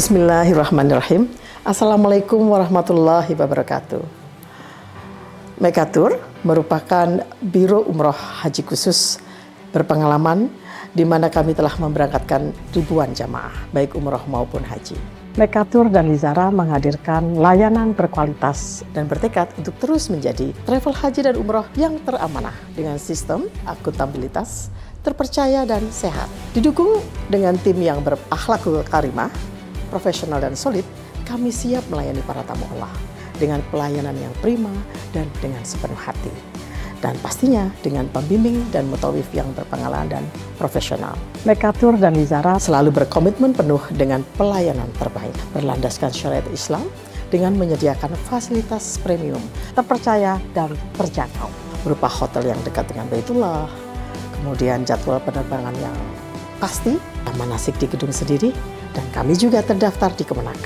Bismillahirrahmanirrahim. Assalamualaikum warahmatullahi wabarakatuh. Mekatur merupakan Biro Umroh Haji Khusus berpengalaman di mana kami telah memberangkatkan ribuan jamaah, baik umroh maupun haji. Mekatur dan Lizara menghadirkan layanan berkualitas dan bertekad untuk terus menjadi travel haji dan umroh yang teramanah dengan sistem akuntabilitas, terpercaya dan sehat. Didukung dengan tim yang berakhlakul karimah, profesional dan solid, kami siap melayani para tamu Allah dengan pelayanan yang prima dan dengan sepenuh hati. Dan pastinya dengan pembimbing dan mutawif yang berpengalaman dan profesional. Mekatur dan Lizara selalu berkomitmen penuh dengan pelayanan terbaik, berlandaskan syariat Islam dengan menyediakan fasilitas premium, terpercaya dan terjangkau, berupa hotel yang dekat dengan Baitullah, kemudian jadwal penerbangan yang pasti, manasik di gedung sendiri, dan kami juga terdaftar di Kemenak,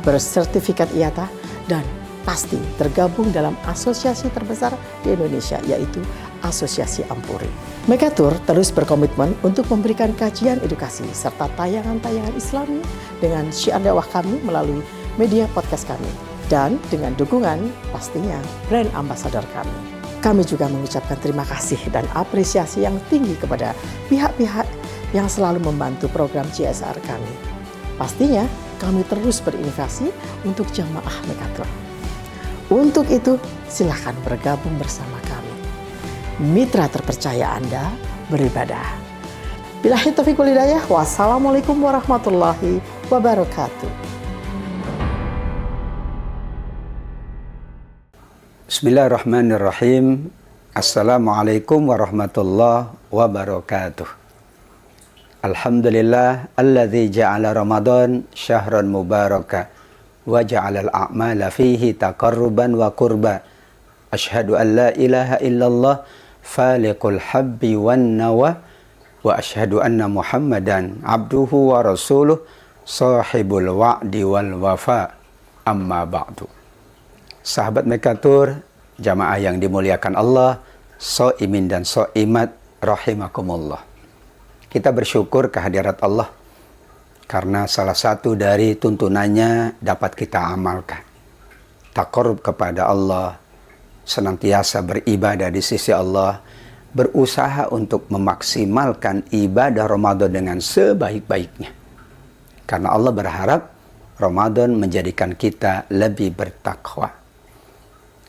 bersertifikat IATA, dan pasti tergabung dalam asosiasi terbesar di Indonesia, yaitu Asosiasi Ampuri. Mekatur terus berkomitmen untuk memberikan kajian edukasi serta tayangan-tayangan Islami dengan syiar dakwah kami melalui media podcast kami, dan dengan dukungan pastinya brand ambassador kami. Kami juga mengucapkan terima kasih dan apresiasi yang tinggi kepada pihak-pihak yang selalu membantu program CSR kami. Pastinya kami terus berinovasi untuk jamaah Mekatur. Untuk itu silakan bergabung bersama kami. Mitra terpercaya Anda beribadah. Billahi taufiq wal hidayah. Wassalamualaikum warahmatullahi wabarakatuh. Bismillahirrahmanirrahim. Assalamualaikum warahmatullahi wabarakatuh. Alhamdulillah alladzi ja'ala Ramadan syahran mubaraka wa ja'ala al-a'mala fihi taqarruban wa qurba. Asyhadu an la ilaha illallah faliqul habbi wan nawa wa asyhadu anna Muhammadan abduhu wa rasuluh sahibul wa'di wal wafa. Amma ba'du. Sahabat Mekatur, jamaah yang dimuliakan Allah, shaimin dan shaimat rahimakumullah. Kita bersyukur kehadirat Allah karena salah satu dari tuntunannya dapat kita amalkan. Taqarrub kepada Allah, senantiasa beribadah di sisi Allah, berusaha untuk memaksimalkan ibadah Ramadan dengan sebaik-baiknya. Karena Allah berharap Ramadan menjadikan kita lebih bertakwa.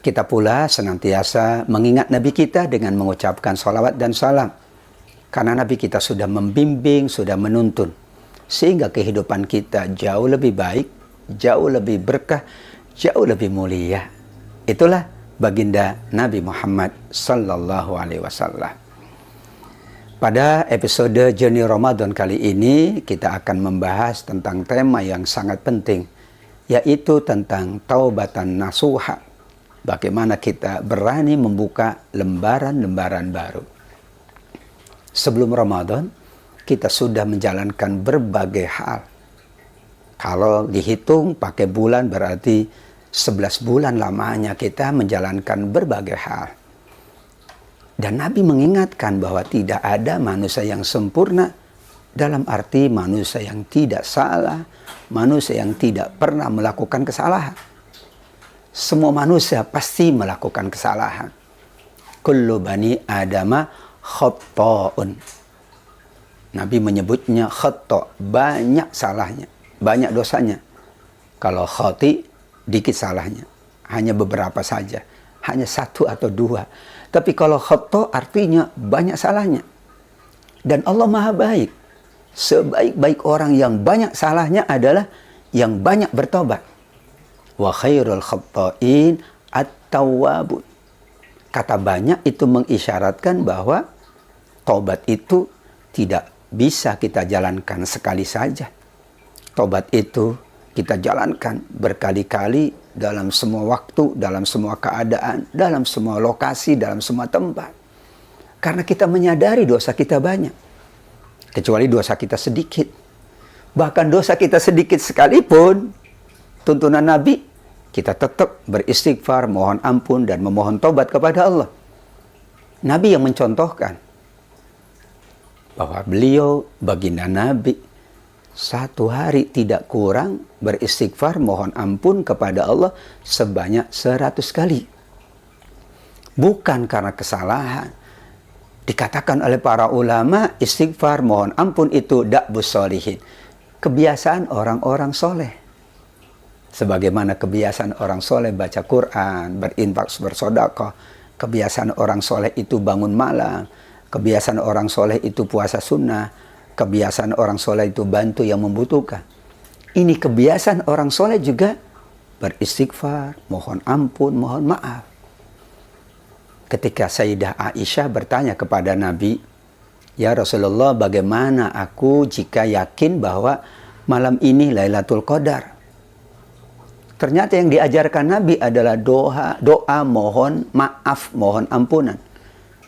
Kita pula senantiasa mengingat Nabi kita dengan mengucapkan salawat dan salam. Karena Nabi kita sudah membimbing, sudah menuntun. Sehingga kehidupan kita jauh lebih baik, jauh lebih berkah, jauh lebih mulia. Itulah baginda Nabi Muhammad sallallahu alaihi wasallam. Pada episode Journey Ramadan kali ini, kita akan membahas tentang tema yang sangat penting, yaitu tentang taubatan nasuha. Bagaimana kita berani membuka lembaran-lembaran baru. Sebelum Ramadan, kita sudah menjalankan berbagai hal. Kalau dihitung pakai bulan berarti 11 bulan lamanya kita menjalankan berbagai hal. Dan Nabi mengingatkan bahwa tidak ada manusia yang sempurna, dalam arti manusia yang tidak salah, manusia yang tidak pernah melakukan kesalahan. Semua manusia pasti melakukan kesalahan. Kullu bani adama khatta'un. Nabi menyebutnya khata', banyak salahnya, banyak dosanya. Kalau khati, dikit salahnya, hanya beberapa saja, hanya satu atau dua. Tapi kalau khata' artinya banyak salahnya. Dan Allah Maha baik. Sebaik-baik orang yang banyak salahnya adalah yang banyak bertobat. Wa khairul khatta'in at-tawwabun. Kata banyak itu mengisyaratkan bahwa taubat itu tidak bisa kita jalankan sekali saja. Taubat itu kita jalankan berkali-kali dalam semua waktu, dalam semua keadaan, dalam semua lokasi, dalam semua tempat. Karena kita menyadari dosa kita banyak. Kecuali dosa kita sedikit. Bahkan dosa kita sedikit sekalipun, tuntunan Nabi, kita tetap beristighfar, mohon ampun, dan memohon taubat kepada Allah. Nabi yang mencontohkan bahwa beliau, baginda Nabi, Satu hari tidak kurang beristighfar mohon ampun kepada Allah sebanyak 100 kali. Bukan karena kesalahan. Dikatakan oleh para ulama, istighfar mohon ampun itu da'bus sholihin, kebiasaan orang-orang soleh. Sebagaimana kebiasaan orang soleh baca Quran, berinfak, bersedekah. Kebiasaan orang soleh itu bangun malam. Kebiasaan orang soleh itu puasa sunnah. Kebiasaan orang soleh itu bantu yang membutuhkan. Ini kebiasaan orang soleh juga beristighfar, mohon ampun, mohon maaf. Ketika Sayyidah Aisyah bertanya kepada Nabi, "Ya Rasulullah, bagaimana aku jika yakin bahwa malam ini Lailatul Qadar?" Ternyata yang diajarkan Nabi adalah doa mohon maaf, mohon ampunan.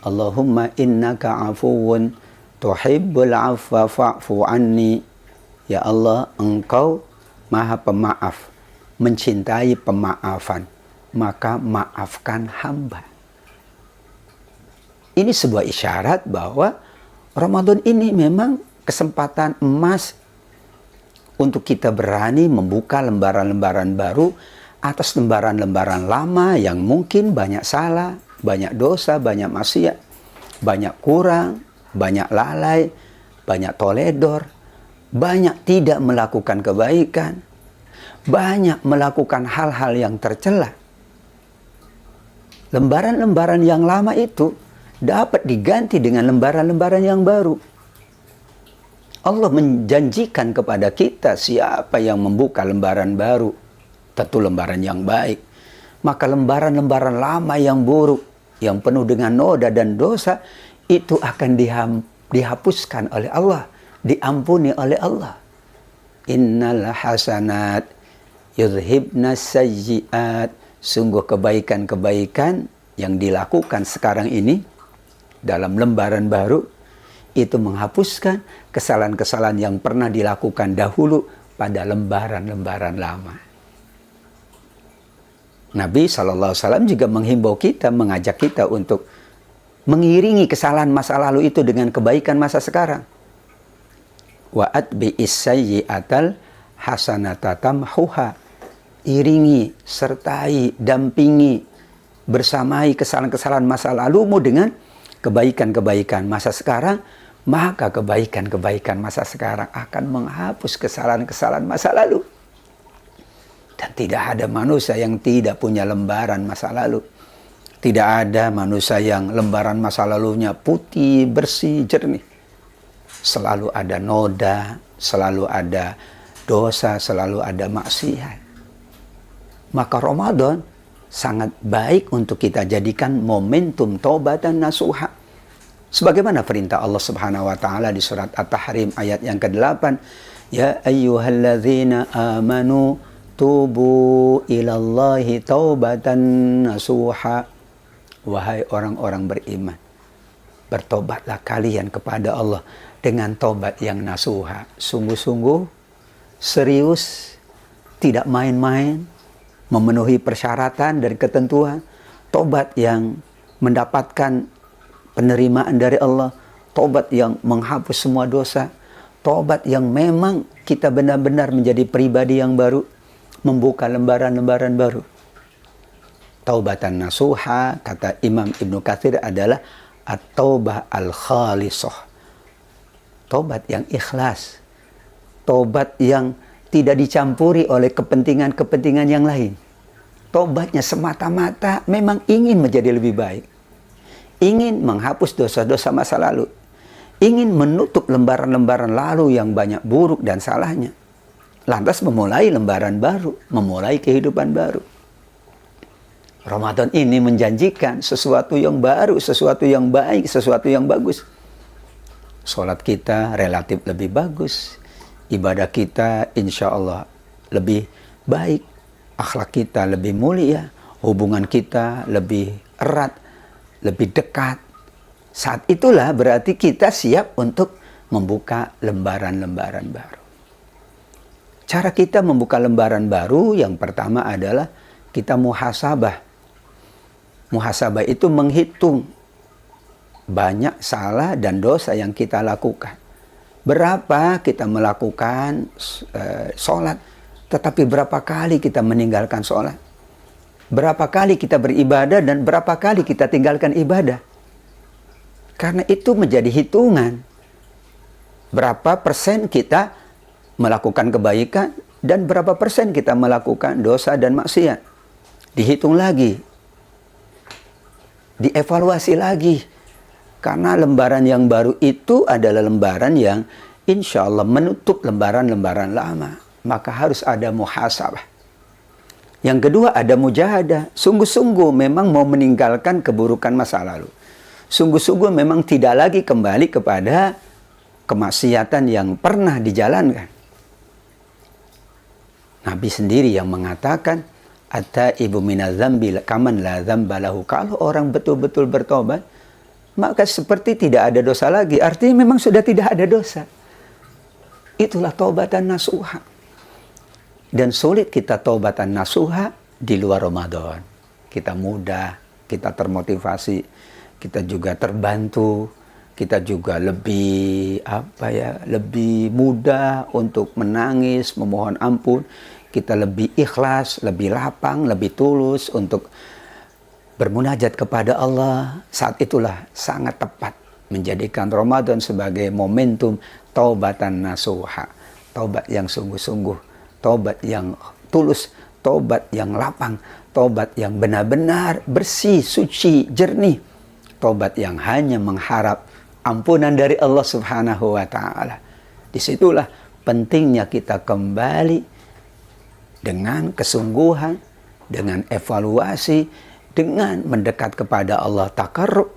Allahumma innaka afuwun tuhibbul afwa fa'fu anni. Ya Allah, Engkau Maha Pemaaf, mencintai pemaafan, maka maafkan hamba. Ini sebuah isyarat bahwa Ramadan ini memang kesempatan emas untuk kita berani membuka lembaran-lembaran baru atas lembaran-lembaran lama yang mungkin banyak salah, banyak dosa, banyak maksiat, banyak kurang, banyak lalai, banyak toledor, banyak tidak melakukan kebaikan, banyak melakukan hal-hal yang tercela. Lembaran-lembaran yang lama itu dapat diganti dengan lembaran-lembaran yang baru. Allah menjanjikan kepada kita siapa yang membuka lembaran baru, tentu lembaran yang baik. Maka lembaran-lembaran lama yang buruk, yang penuh dengan noda dan dosa, itu akan dihapuskan oleh Allah, diampuni oleh Allah. Innal hasanat yudhibnas sayyiat. Sungguh kebaikan-kebaikan yang dilakukan sekarang ini dalam lembaran baru itu menghapuskan kesalahan-kesalahan yang pernah dilakukan dahulu pada lembaran-lembaran lama. Nabi SAW juga menghimbau kita, mengajak kita untuk mengiringi kesalahan masa lalu itu dengan kebaikan masa sekarang. Wa atbi'is sayyi'atal hasanata tamhuha. Iringi, sertai, dampingi, bersamai kesalahan-kesalahan masa lalumu dengan kebaikan-kebaikan masa sekarang, maka kebaikan-kebaikan masa sekarang akan menghapus kesalahan-kesalahan masa lalu. Dan tidak ada manusia yang tidak punya lembaran masa lalu. Tidak ada manusia yang lembaran masa lalunya putih, bersih, jernih. Selalu ada noda, selalu ada dosa, selalu ada maksiat. Maka Ramadan sangat baik untuk kita jadikan momentum taubatan nasuha. Sebagaimana perintah Allah Subhanahu wa taala di surat At-Tahrim ayat yang ke-8, ya ayyuhalladzina amanu tubu ilallahi taubatan nasuha. Wahai orang-orang beriman, bertobatlah kalian kepada Allah dengan taubat yang nasuha, sungguh-sungguh, serius, tidak main-main, memenuhi persyaratan dan ketentuan, tobat yang mendapatkan penerimaan dari Allah, tobat yang menghapus semua dosa, tobat yang memang kita benar-benar menjadi pribadi yang baru, membuka lembaran-lembaran baru. Taubatan nasuha, kata Imam Ibnu Katsir, adalah at-taubah al-khalisah. Tobat yang ikhlas, tobat yang tidak dicampuri oleh kepentingan-kepentingan yang lain. Tobatnya semata-mata memang ingin menjadi lebih baik. Ingin menghapus dosa-dosa masa lalu. Ingin menutup lembaran-lembaran lalu yang banyak buruk dan salahnya. Lantas memulai lembaran baru, memulai kehidupan baru. Ramadan ini menjanjikan sesuatu yang baru, sesuatu yang baik, sesuatu yang bagus. Sholat kita relatif lebih bagus. Ibadah kita insya Allah lebih baik, akhlak kita lebih mulia, hubungan kita lebih erat, lebih dekat. Saat itulah berarti kita siap untuk membuka lembaran-lembaran baru. Cara kita membuka lembaran baru yang pertama adalah kita muhasabah. Muhasabah itu menghitung banyak salah dan dosa yang kita lakukan. Berapa kita melakukan sholat, tetapi berapa kali kita meninggalkan sholat? Berapa kali kita beribadah dan berapa kali kita tinggalkan ibadah? Karena itu menjadi hitungan. Berapa persen kita melakukan kebaikan dan berapa persen kita melakukan dosa dan maksiat. Dihitung lagi. Dievaluasi lagi. Karena lembaran yang baru itu adalah lembaran yang insya Allah menutup lembaran-lembaran lama. Maka harus ada muhasabah. Yang kedua ada mujahadah. Sungguh-sungguh memang mau meninggalkan keburukan masa lalu. Sungguh-sungguh memang tidak lagi kembali kepada kemaksiatan yang pernah dijalankan. Nabi sendiri yang mengatakan, "At-taibu minadz-dzambi kaman la dzamba lahu." Kalau orang betul-betul bertobat, maka seperti tidak ada dosa lagi. Artinya memang sudah tidak ada dosa. Itulah taubatan nasuha. Dan sulit kita taubatan nasuha di luar Ramadan. Kita mudah, kita termotivasi, kita juga terbantu, kita juga lebih lebih mudah untuk menangis, memohon ampun. Kita lebih ikhlas, lebih lapang, lebih tulus untuk bermunajat kepada Allah. Saat itulah sangat tepat menjadikan Ramadan sebagai momentum taubatan nasuha. Taubat yang sungguh-sungguh, taubat yang tulus, taubat yang lapang, taubat yang benar-benar bersih, suci, jernih. Taubat yang hanya mengharap ampunan dari Allah Subhanahu wa Ta'ala. Disitulah pentingnya kita kembali dengan kesungguhan, dengan evaluasi, dengan mendekat kepada Allah, takarrub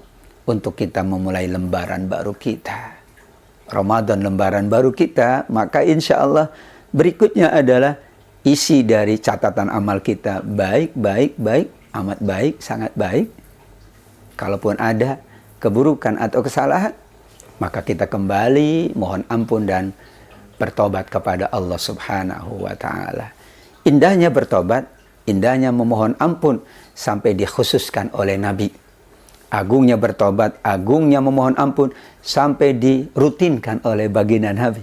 untuk kita memulai lembaran baru kita. Ramadan lembaran baru kita, maka insya Allah berikutnya adalah isi dari catatan amal kita baik, amat baik, sangat baik. Kalaupun ada keburukan atau kesalahan, maka kita kembali mohon ampun dan bertobat kepada Allah Subhanahu wa Ta'ala. Indahnya bertobat, indahnya memohon ampun sampai dikhususkan oleh Nabi. Agungnya bertobat, agungnya memohon ampun sampai dirutinkan oleh baginda Nabi.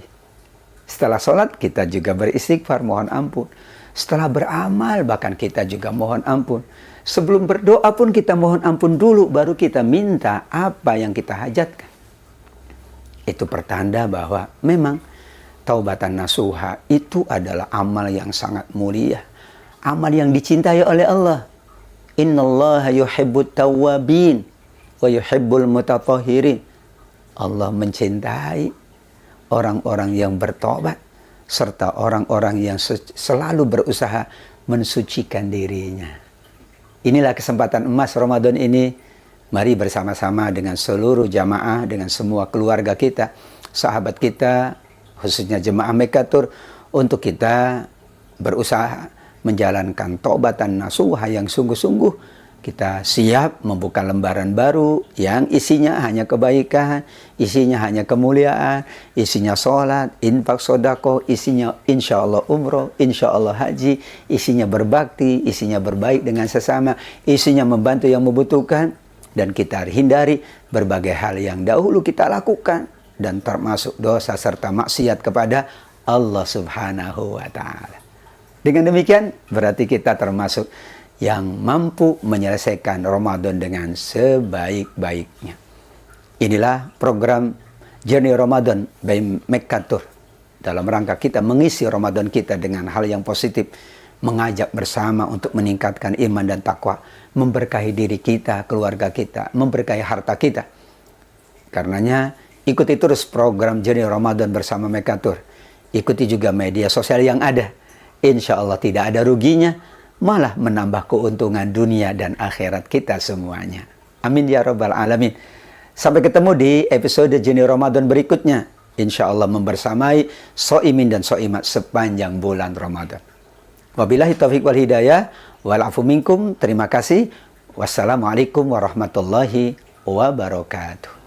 Setelah sholat kita juga beristighfar, mohon ampun. Setelah beramal bahkan kita juga mohon ampun. Sebelum berdoa pun kita mohon ampun dulu, baru kita minta apa yang kita hajatkan. Itu pertanda bahwa memang taubatan nasuha itu adalah amal yang sangat mulia. Amal yang dicintai oleh Allah. Innallaha yuhibbut tawwabin wa yuhibbul mutatahhirin. Allah mencintai orang-orang yang bertobat serta orang-orang yang selalu berusaha mensucikan dirinya. Inilah kesempatan emas Ramadan ini. Mari bersama-sama dengan seluruh jamaah, dengan semua keluarga kita, sahabat kita, khususnya jemaah Mekatur, untuk kita berusaha menjalankan taubatan nasuha yang sungguh-sungguh. Kita siap membuka lembaran baru yang isinya hanya kebaikan, isinya hanya kemuliaan, isinya sholat, infak, sodako, isinya insya Allah umroh, insya Allah haji, isinya berbakti, isinya berbaik dengan sesama, isinya membantu yang membutuhkan, dan kita hindari berbagai hal yang dahulu kita lakukan dan termasuk dosa serta maksiat kepada Allah Subhanahu wa Ta'ala. Dengan demikian berarti kita termasuk yang mampu menyelesaikan Ramadan dengan sebaik-baiknya. Inilah program Journey Ramadan by Mekatur. Dalam rangka kita mengisi Ramadan kita dengan hal yang positif, mengajak bersama untuk meningkatkan iman dan takwa, memberkahi diri kita, keluarga kita, memberkahi harta kita. Karenanya ikuti terus program Journey Ramadan bersama Mekatur. Ikuti juga media sosial yang ada. Insya Allah tidak ada ruginya, malah menambah keuntungan dunia dan akhirat kita semuanya. Amin ya rabbal alamin. Sampai ketemu di episode Journey Ramadan berikutnya. Insya Allah membersamai so'imin dan so'imat sepanjang bulan Ramadan. Wabillahi taufiq wal hidayah. Walafu minkum. Terima kasih. Wassalamualaikum warahmatullahi wabarakatuh.